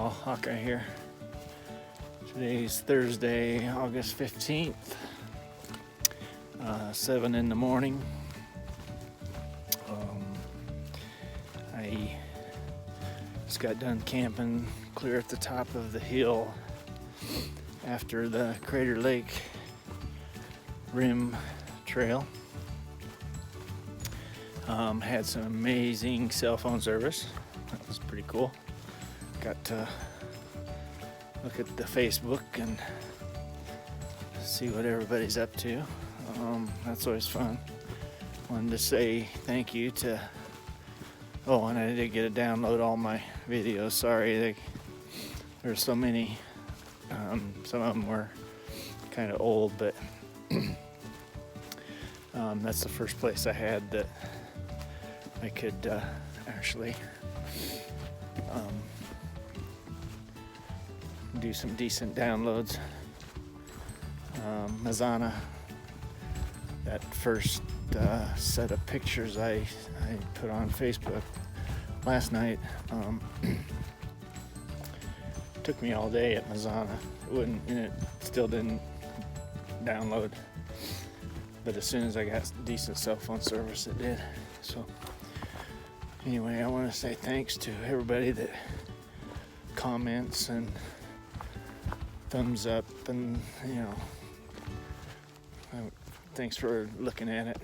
y'all, Hawkeye here. Today's Thursday, August 15th, 7 in the morning. I just got done camping clear at the top of the hill after the Crater Lake Rim Trail. Had some amazing cell phone service. That was pretty cool. Got to look at the Facebook and see what everybody's up to. That's always fun. Wanted to say thank you to, and I did get to download all my videos. Sorry, there's so many. Some of them were kind of old, but that's the first place I had that I could actually do some decent downloads. Mazana, that first set of pictures I put on Facebook last night, took me all day at Mazana. It still didn't download, but as soon as I got decent cell phone service, it did. So anyway, I want to say thanks to everybody that comments and thumbs up, and thanks for looking at it.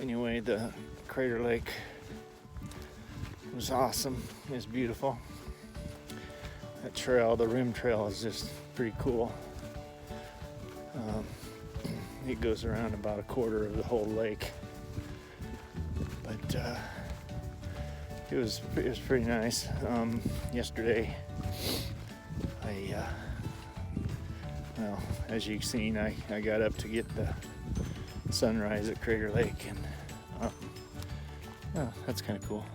Anyway, the Crater Lake was awesome. It's beautiful. That trail, the rim trail, is just pretty cool. It goes around about a quarter of the whole lake, but it was pretty nice. Yesterday, as you've seen, I got up to get the sunrise at Crater Lake, and that's kind of cool.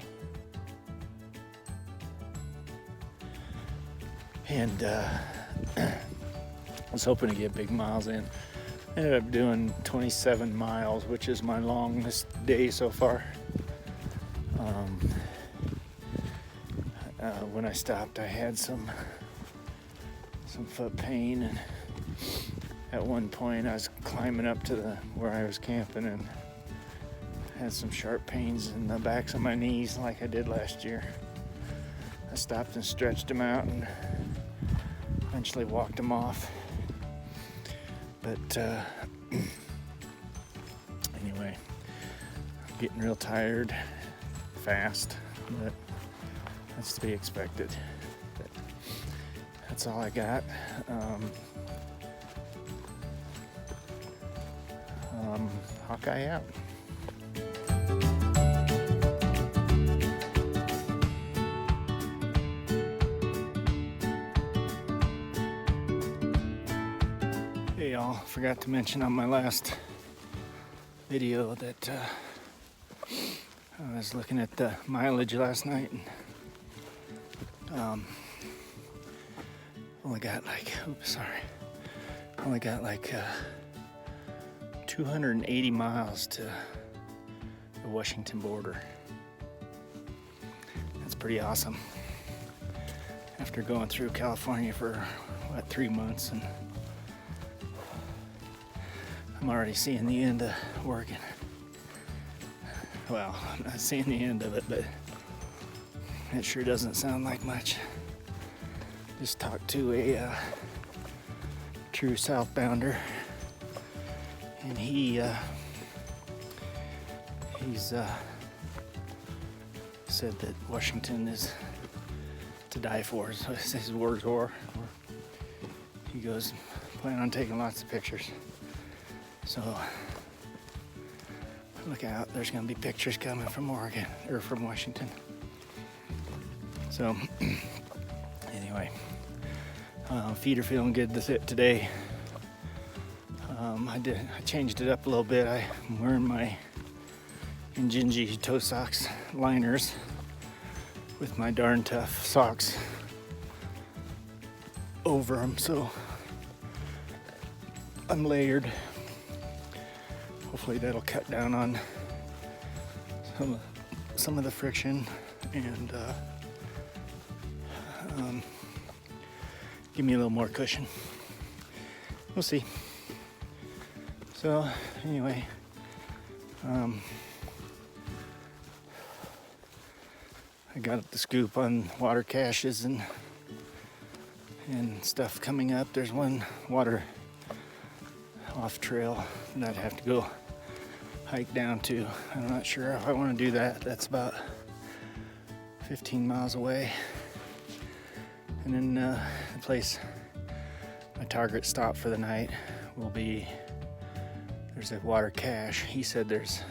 And I was hoping to get big miles in. Ended up doing 27 miles, which is my longest day so far. When I stopped, I had some foot pain, and at one point I was climbing up to where I was camping and had some sharp pains in the backs of my knees like I did last year. I stopped and stretched them out and eventually walked them off. But anyway, I'm getting real tired fast, but that's to be expected. But that's all I got. Hawkeye out. Hey y'all, forgot to mention on my last video that I was looking at the mileage last night, and only got like 280 miles to the Washington border. That's pretty awesome. After going through California for 3 months, and I'm already seeing the end of Oregon. Well, I'm not seeing the end of it, but it sure doesn't sound like much. Just talked to a true southbounder, and he's said that Washington is to die for. So his words were. He goes, plan on taking lots of pictures. So look out, there's gonna be pictures coming from Oregon, or from Washington. So anyway, feet are feeling good today. I changed it up a little bit. I'm wearing my Injinji toe socks liners with my darn tough socks over them, so I'm layered. Hopefully that'll cut down on some of the friction and give me a little more cushion. We'll see. So anyway, I got the scoop on water caches and stuff coming up. There's one water off trail that I'd have to go hike down to. I'm not sure if I want to do that. That's about 15 miles away. And then the place, my target stop for the night will be, there's a water cache. He said there's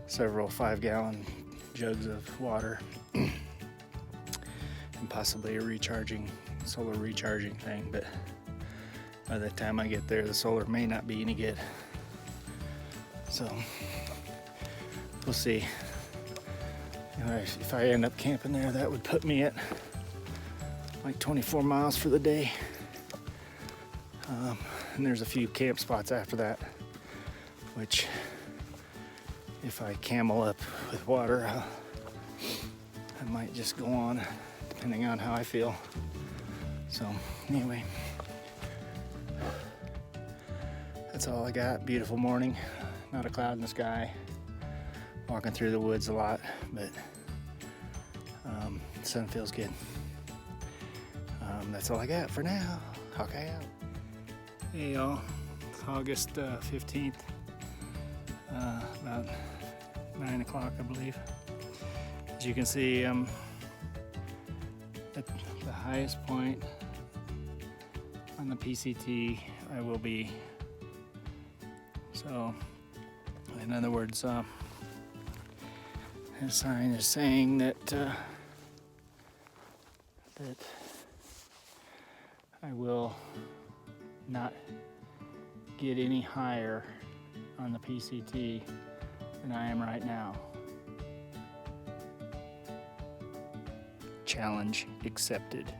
several 5-gallon jugs of water and possibly a solar recharging thing, but by the time I get there, the solar may not be any good. So we'll see. If I end up camping there, that would put me at like 24 miles for the day. And there's a few camp spots after that, which if I camel up with water, I might just go on depending on how I feel. So anyway, that's all I got. Beautiful morning, not a cloud in the sky. Walking through the woods a lot, but the sun feels good. That's all I got for now. Hawkeye out. Hey y'all, it's August 15th, about 9 o'clock I believe. As you can see, at the highest point on the PCT I will be. So in other words, the sign is saying that I will not get any higher on the PCT than I am right now. Challenge accepted.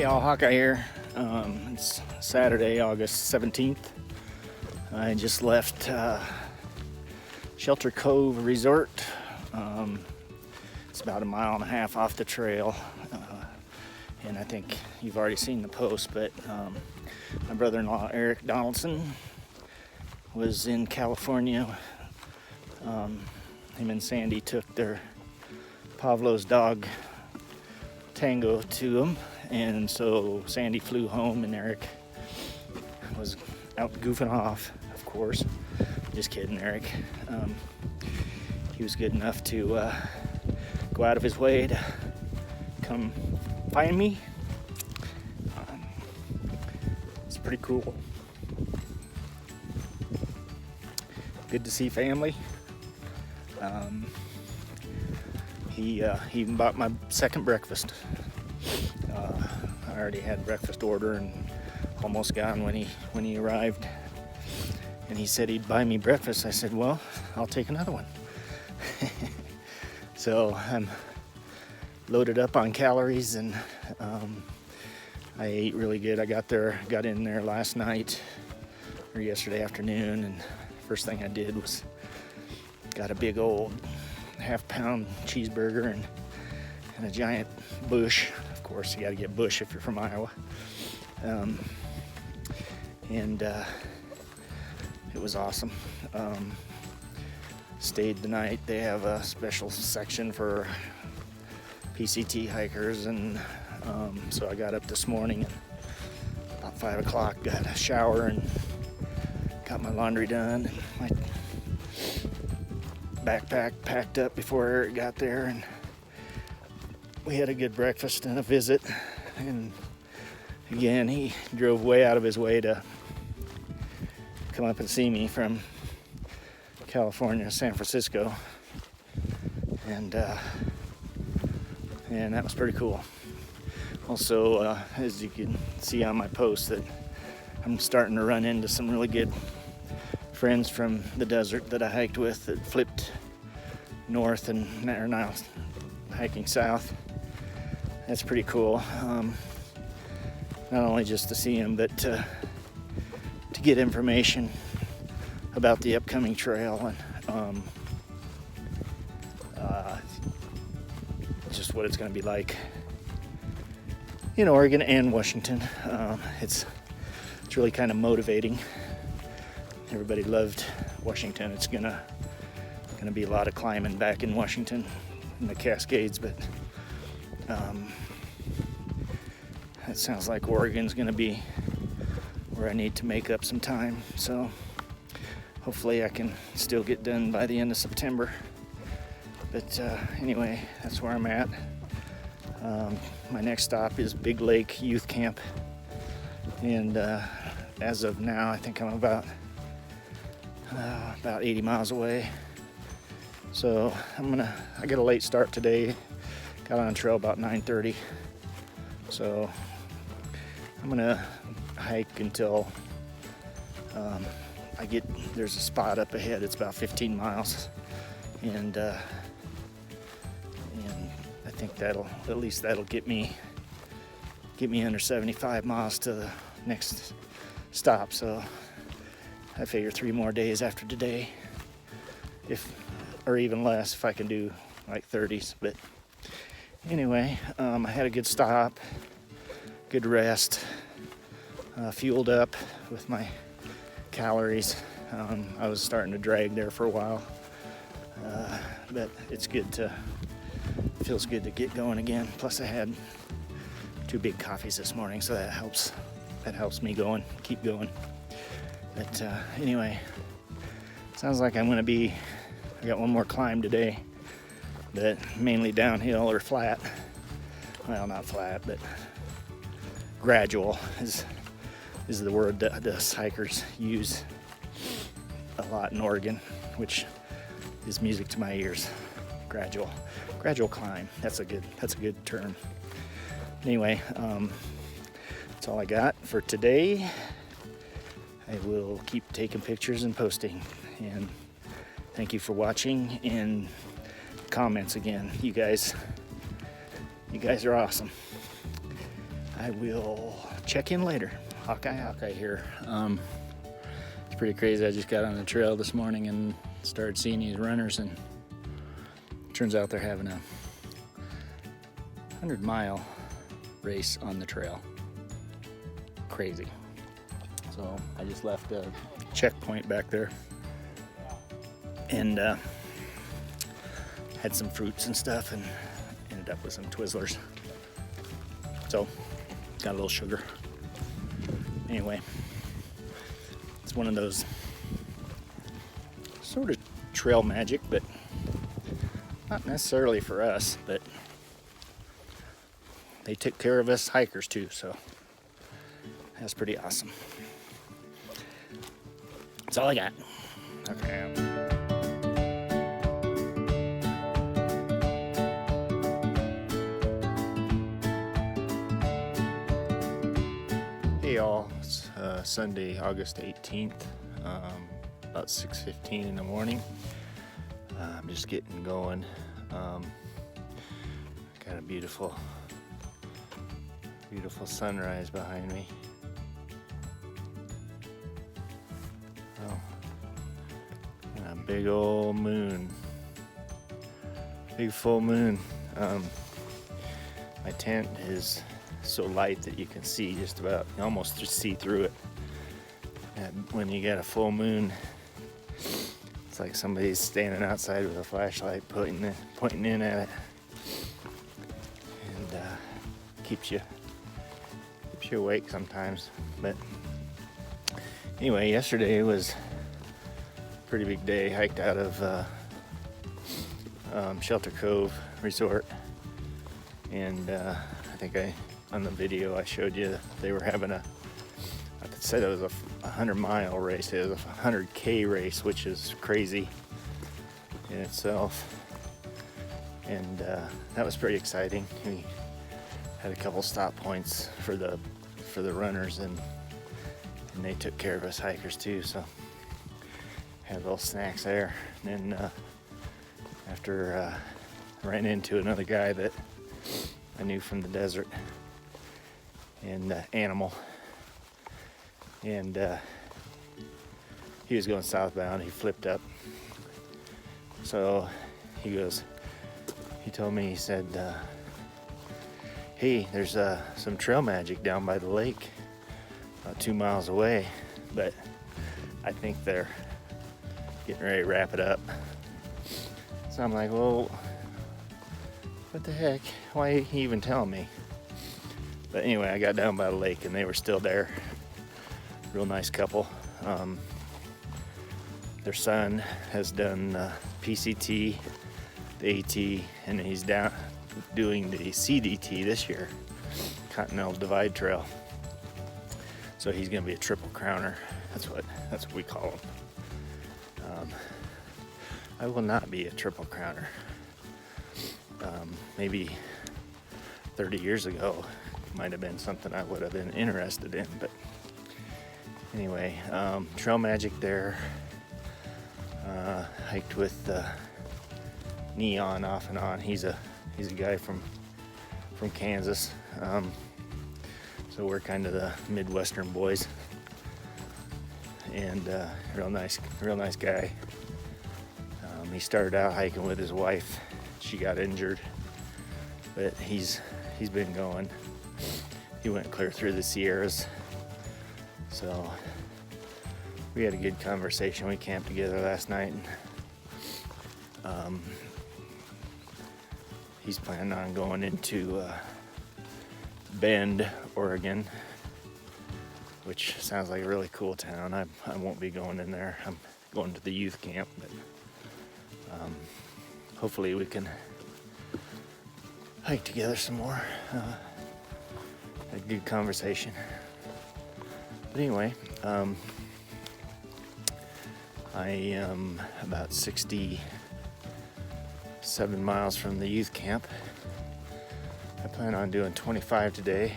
y'all, Hawkeye here. It's Saturday, August 17th. I just left Shelter Cove Resort. It's about 1.5 miles off the trail. And I think you've already seen the post, but my brother-in-law, Eric Donaldson, was in California. Him and Sandy took their Pavlov's dog Tango to him, and so Sandy flew home and Eric was out goofing off, of course. Just kidding, Eric. He was good enough to go out of his way to come find me. It's pretty cool. Good to see family. He even bought my second breakfast. I already had breakfast order and almost gone when he arrived. And he said he'd buy me breakfast. I said, well, I'll take another one. So I'm loaded up on calories, and I ate really good. I got in there last night or yesterday afternoon, and first thing I did was got a big old half-pound cheeseburger and a giant Bush. Of course, you got to get Bush if you're from Iowa. It was awesome. Stayed the night. They have a special section for PCT hikers, and so I got up this morning at about 5 o'clock, got a shower and got my laundry done, and my backpack packed up before Eric got there, and we had a good breakfast and a visit. And again, he drove way out of his way to come up and see me from California, San Francisco, and that was pretty cool. Also, as you can see on my post, that I'm starting to run into some really good friends from the desert that I hiked with that flipped north and are now hiking south. That's pretty cool. Not only just to see them, but to get information about the upcoming trail and just what it's going to be like in Oregon and Washington. It's really kind of motivating. Everybody loved Washington. It's gonna be a lot of climbing back in Washington in the Cascades, but it sounds like Oregon's gonna be where I need to make up some time. So hopefully I can still get done by the end of September. But anyway, that's where I'm at. My next stop is Big Lake Youth Camp, and as of now, I think I'm about 80 miles away. So I got a late start today. Got on trail about 9:30. So I'm gonna hike until there's a spot up ahead. It's about 15 miles, and I think that'll get me under 75 miles to the next stop. So I figure 3 more days after today, or even less if I can do like 30s. But anyway, I had a good stop, good rest, fueled up with my calories. I was starting to drag there for a while, but feels good to get going again. Plus I had 2 big coffees this morning, so that helps me keep going. But anyway, sounds like I got one more climb today, but mainly downhill or flat. Well, not flat, but gradual is the word that the hikers use a lot in Oregon, which is music to my ears. Gradual climb. That's a good term. Anyway, that's all I got for today. I will keep taking pictures and posting, and thank you for watching, and comments again. You guys are awesome. I will check in later. Hawkeye here. It's pretty crazy. I just got on the trail this morning and started seeing these runners, and it turns out they're having a 100-mile race on the trail. Crazy. So I just left a checkpoint back there and had some fruits and stuff and ended up with some Twizzlers. So got a little sugar. Anyway, it's one of those sort of trail magic, but not necessarily for us, but they took care of us hikers too, so that's pretty awesome. That's all I got. Okay. Hey y'all, it's Sunday, August 18th, about 6:15 in the morning. I'm just getting going. Got a beautiful sunrise behind me. Oh, and a big old moon, big full moon. My tent is so light that you can see just about, almost see through it. And when you get a full moon, it's like somebody's standing outside with a flashlight pointing in at it, and keeps you awake sometimes. But anyway, yesterday was a pretty big day. Hiked out of Shelter Cove Resort, and I think on the video I showed you they were having I said it was a 100-mile race. It was a 100K race, which is crazy in itself, and that was pretty exciting. We had a couple stop points for the runners, and they took care of us hikers too, so had little snacks there. And then after ran into another guy that I knew from the desert, and Animal, and he was going southbound. He flipped up, so he told me, he said, hey, there's some trail magic down by the lake about 2 miles away, but I think they're getting ready to wrap it up. So I'm like, well, what the heck? Why are you even telling me? But anyway, I got down by the lake and they were still there. Real nice couple. Their son has done PCT, the AT, and he's down doing the CDT this year, Continental Divide Trail. So he's gonna be a triple crowner. That's what we call him. I will not be a triple crowner. Maybe 30 years ago might have been something I would have been interested in, but anyway, trail magic there. Hiked with Neon off and on. He's a guy from Kansas, so we're kind of the Midwestern boys, and real nice guy. He started out hiking with his wife. She got injured, but he's been going. He went clear through the Sierras, so we had a good conversation. We camped together last night, and he's planning on going into Bend, Oregon, which sounds like a really cool town. I won't be going in there. I'm going to the youth camp, but hopefully we can hike together some more. A good conversation. But anyway, I am about 67 miles from the youth camp. I plan on doing 25 today.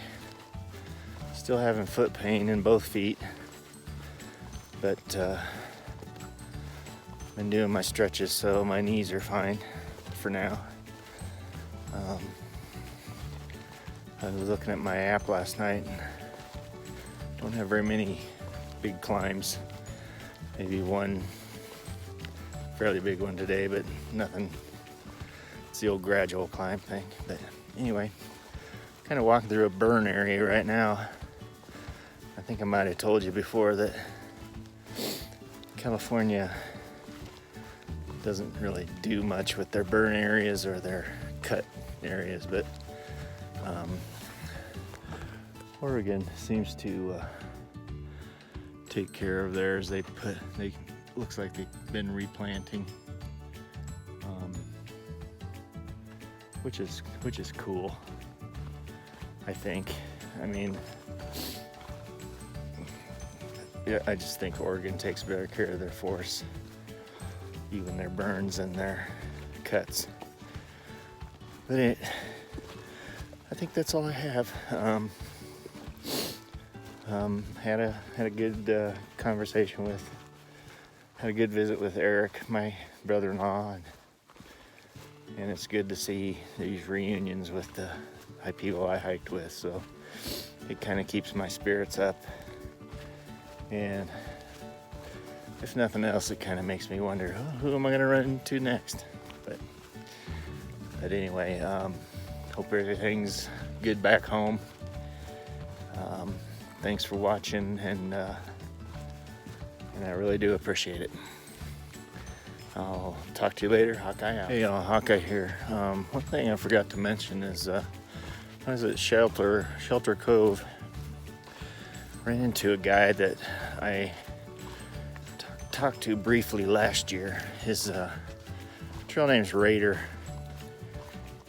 Still having foot pain in both feet, but been doing my stretches, so my knees are fine for now. I was looking at my app last night and don't have very many big climbs. Maybe one fairly big one today, but nothing. It's the old gradual climb thing. But anyway, kind of walking through a burn area right now. I think I might have told you before that California doesn't really do much with their burn areas or their cut areas, but Oregon seems to take care of theirs. They looks like they've been replanting, which is cool, I think. I mean, yeah, I just think Oregon takes better care of their forests, even their burns and their cuts. But I think that's all I have. Had a good conversation had a good visit with Eric, my brother-in-law, and it's good to see these reunions with the people I hiked with. So it kind of keeps my spirits up, and if nothing else, it kind of makes me wonder, who am I going to run into next? But anyway, hope everything's good back home. Thanks for watching, and I really do appreciate it. I'll talk to you later. Hawkeye out. Hey, Hawkeye here. One thing I forgot to mention is I was at Shelter Cove. Ran into a guy that I talked to briefly last year. His trail name's Raider.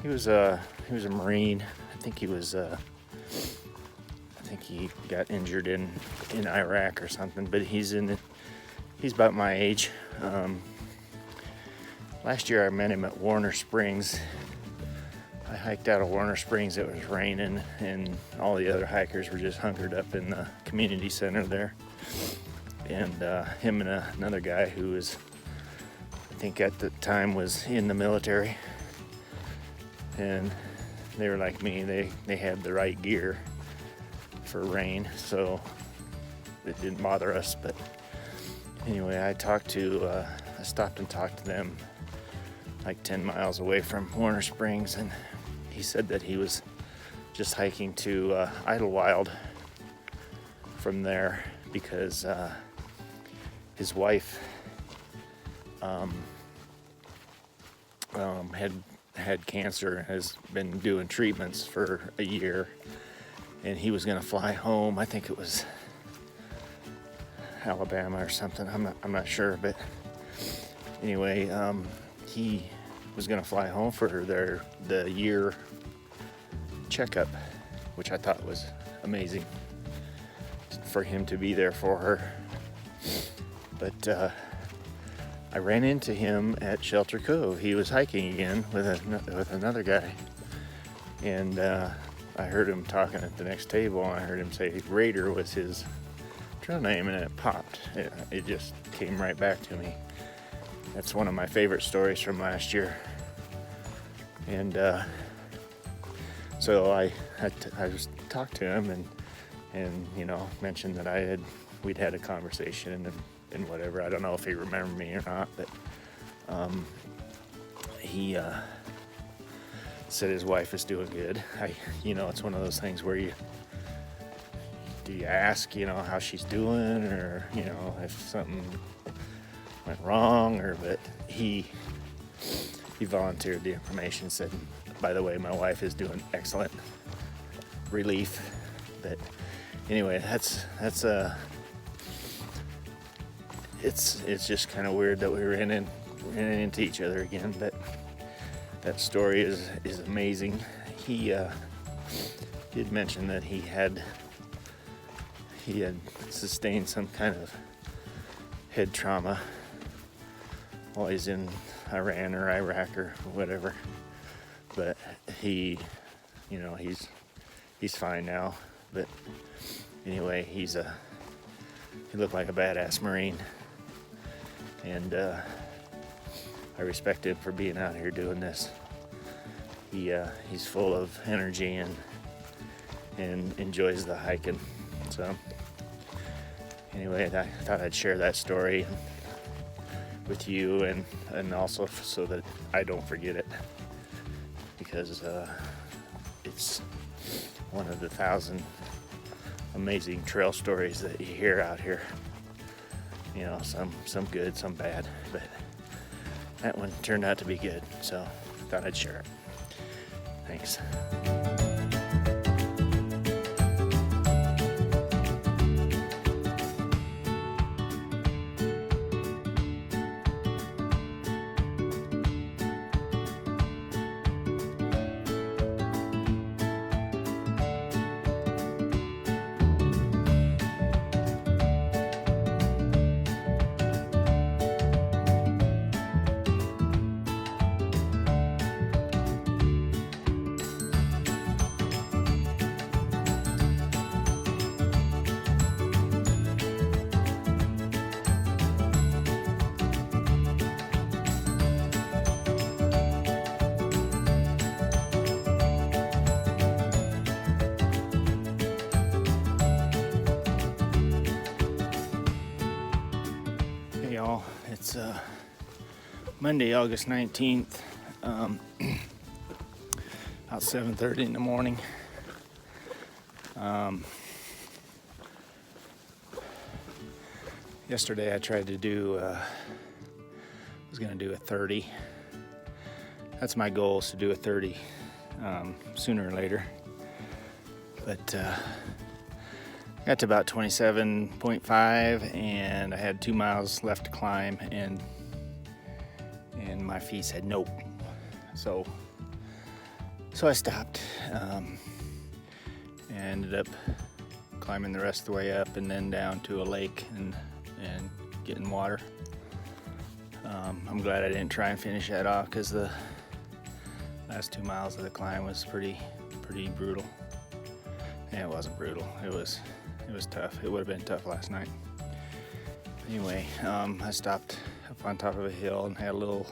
He was a Marine. I think he got injured in Iraq or something, but he's about my age. Last year I met him at Warner Springs. I hiked out of Warner Springs. It was raining, and all the other hikers were just hunkered up in the community center there. And him and another guy who was, I think at the time, was in the military. And they were like me. They had the right gear for rain, so it didn't bother us. But anyway, I stopped and talked to them like 10 miles away from Warner Springs, and he said that he was just hiking to Idlewild from there because his wife had cancer and has been doing treatments for a year, and he was going to fly home. I think it was Alabama or something. I'm not sure, but anyway, he was going to fly home for the year checkup, which I thought was amazing for him to be there for her. But I ran into him at Shelter Cove. He was hiking again with another guy, and I heard him talking at the next table, and I heard him say Raider was his trail name, and it popped. It just came right back to me. That's one of my favorite stories from last year. And so I just talked to him and mentioned that we'd had a conversation and whatever. I don't know if he remembered me or not, but he said his wife is doing good. It's one of those things where you ask, how she's doing, or if something went wrong, but he volunteered the information, said, by the way, my wife is doing excellent. Relief. But anyway, it's just kind of weird that we ran into each other again, but that story is amazing. He did mention that he had sustained some kind of head trauma while he's in Iran or Iraq or whatever, but he's fine now. But anyway, he looked like a badass Marine, and I respect him for being out here doing this. He's full of energy, and and enjoys the hiking. So anyway, I thought I'd share that story with you, and also so that I don't forget it, because it's one of the 1,000 amazing trail stories that you hear out here. You know, some good, some bad, but that one turned out to be good, so thought I'd share it. Thanks. Hey y'all, it's Monday, August 19th, about 7:30 in the morning. Yesterday I tried to do, was going to do a 30. That's my goal, is to do a 30 sooner or later. But got to about 27.5 and I had 2 miles left to climb, and my feet said nope. So I stopped and ended up climbing the rest of the way up and then down to a lake and getting water. I'm glad I didn't try and finish that off, because the last 2 miles of the climb was pretty brutal. Yeah, it wasn't brutal. It was tough. It would have been tough last night. Anyway, I stopped up on top of a hill and had a little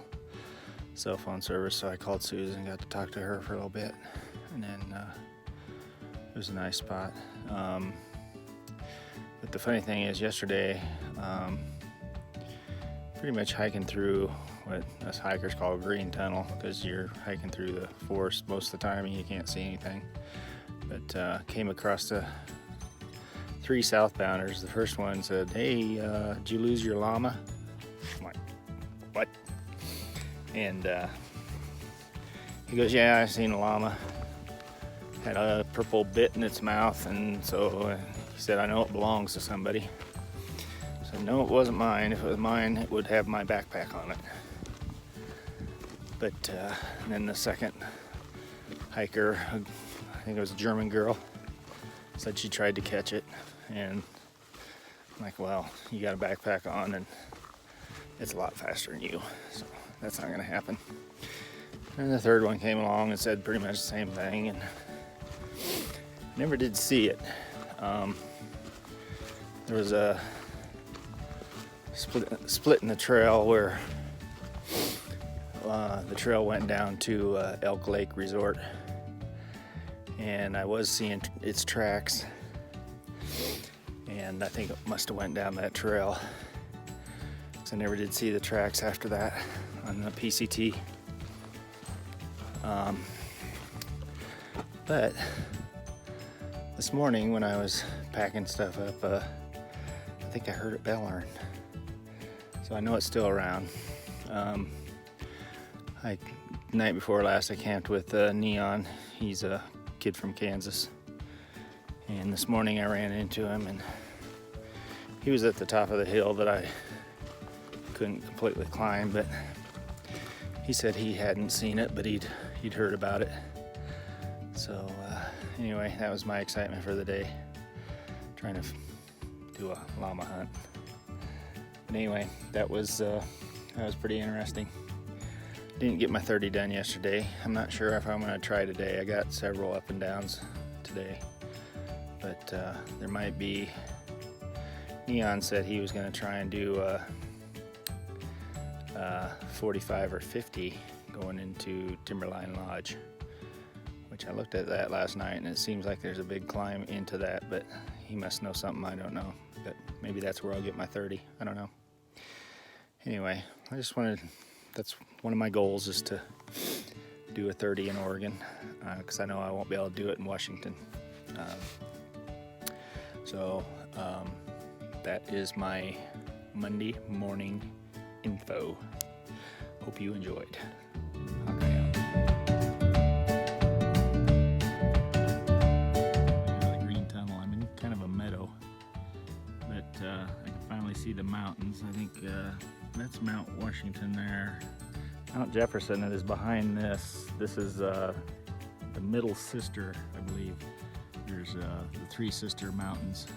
cell phone service, so I called Susan and got to talk to her for a little bit, and then it was a nice spot. But the funny thing is, yesterday, pretty much hiking through what us hikers call a green tunnel, because you're hiking through the forest most of the time and you can't see anything. But came across the 3 southbounders. The first one said, "Hey, did you lose your llama?" I'm like, "What?" And he goes, "Yeah, I seen a llama. Had a purple bit in its mouth, and so he said, I know it belongs to somebody." I said, "No, it wasn't mine. If it was mine, it would have my backpack on it." But then the second hiker, I think it was a German girl, said she tried to catch it, and I'm like, "Well, you got a backpack on and it's a lot faster than you, so that's not gonna happen." And the third one came along and said pretty much the same thing, and never did see it. There was a split in the trail where the trail went down to Elk Lake Resort, and I was seeing its tracks, and I think it must have went down that trail, because I never did see the tracks after that on the PCT. But this morning when I was packing stuff up, I think I heard it bellowing, so I know it's still around. Night before last, I camped with Neon. He's a kid from Kansas, and this morning I ran into him, and he was at the top of the hill that I couldn't completely climb, but he said he hadn't seen it, but he'd heard about it. So anyway, that was my excitement for the day, trying to do a llama hunt. But anyway, that was pretty interesting. Didn't get my 30 done yesterday. I'm not sure if I'm going to try today. I got several up and downs today, but there might be. Neon said he was going to try and do 45 or 50 going into Timberline Lodge, which I looked at that last night, and it seems like there's a big climb into that, but he must know something I don't know. But maybe that's where I'll get my 30. I don't know. Anyway, I just wanted, that's one of my goals, is to do a 30 in Oregon, because I know I won't be able to do it in Washington. So that is my Monday morning info. Hope you enjoyed. Hawkeye out. The green tunnel. I'm in kind of a meadow, but I can finally see the mountains. I think that's Mount Washington there. Mount Jefferson is behind this. This is the middle sister, I believe. There's the three sister mountains.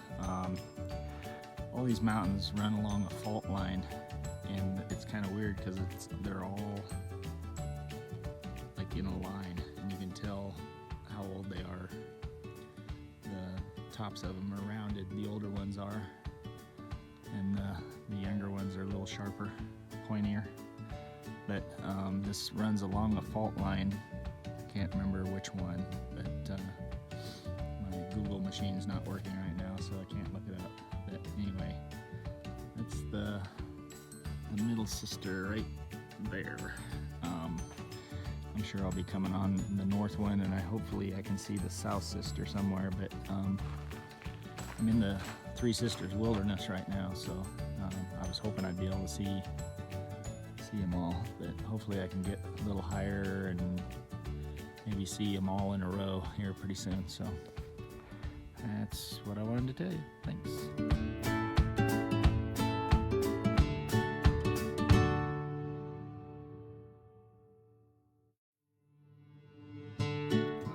All these mountains run along a fault line, and it's kind of weird because they're all like in a line, and you can tell how old they are. The tops of them are rounded, the older ones are, and the younger ones are a little sharper, pointier. But this runs along a fault line. Can't remember which one, but my Google machine's not working right now, so I can't look it up. But anyway, that's the middle sister right there. I'm sure I'll be coming on the north one, and hopefully I can see the south sister somewhere. But I'm in the Three Sisters Wilderness right now, so I was hoping I'd be able to see them all. But hopefully I can get a little higher and maybe see them all in a row here pretty soon. So that's what I wanted to tell you. Thanks.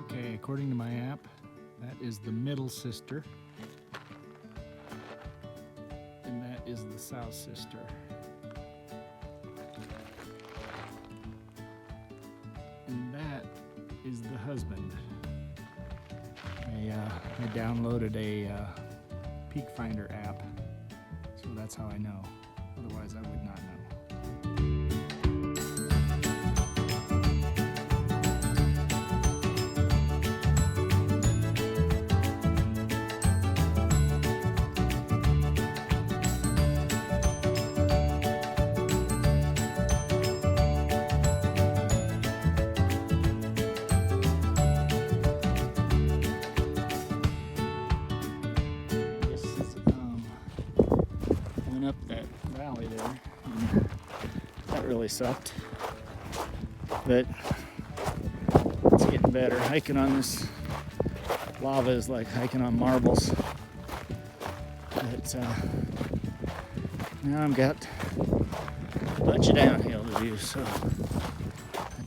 Okay, according to my app, that is the middle sister, and that is the south sister. And that is the husband. I downloaded a Peak Finder app, so that's how I know. Otherwise, I would not know. Up that valley there, and that really sucked, but it's getting better. Hiking on this lava is like hiking on marbles, but now I've got a bunch of downhill to do, so I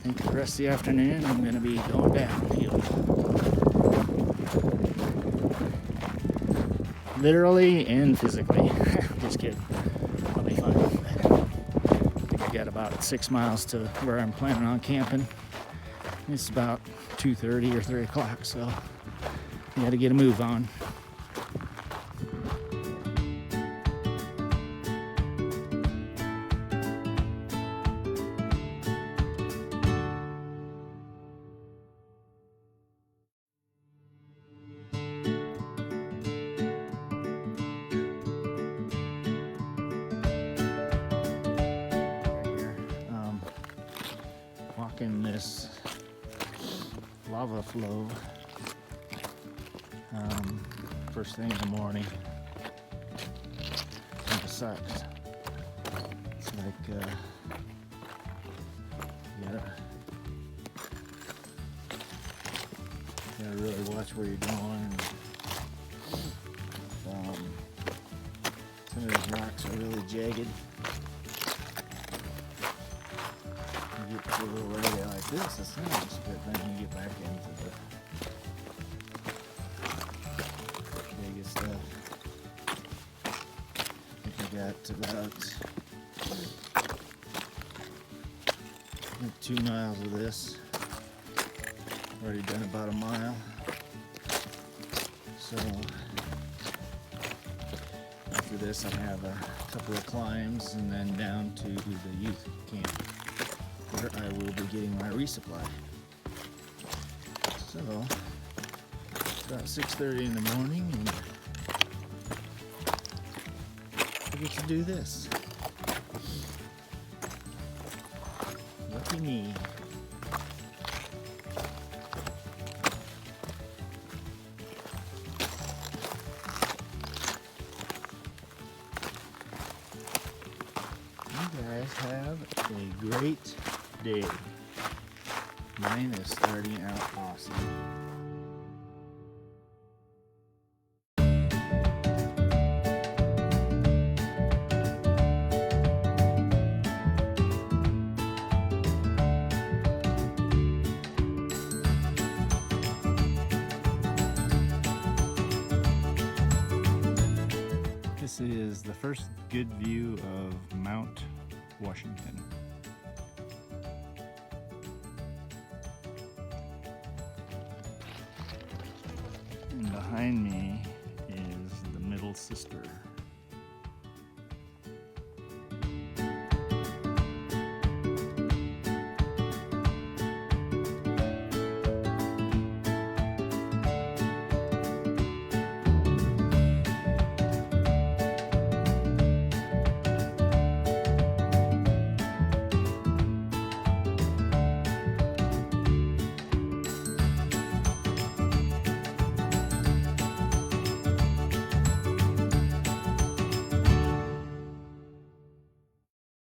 think the rest of the afternoon I'm going to be going downhill, literally and physically. Just kidding. I'll be fine. I think I got about 6 miles to where I'm planning on camping. It's about 2:30 or 3 o'clock, so I got to get a move on. Walking this lava flow first thing in the morning kind of sucks. It's like you gotta really watch where you're going. Some of these rocks are really jagged. You get to a little area like this, it's nice, but then you get back into the biggest stuff. I think I got about 2 miles of this. Already done about a mile. So after this I have a couple of climbs and then down to the youth camp, where I will be getting my resupply. So it's about 6:30 in the morning, and I get to do this. Lucky me. You guys have a great day. Mine is starting out awesome. This is the first good view of Mount Washington. And behind me is the Middle Sister.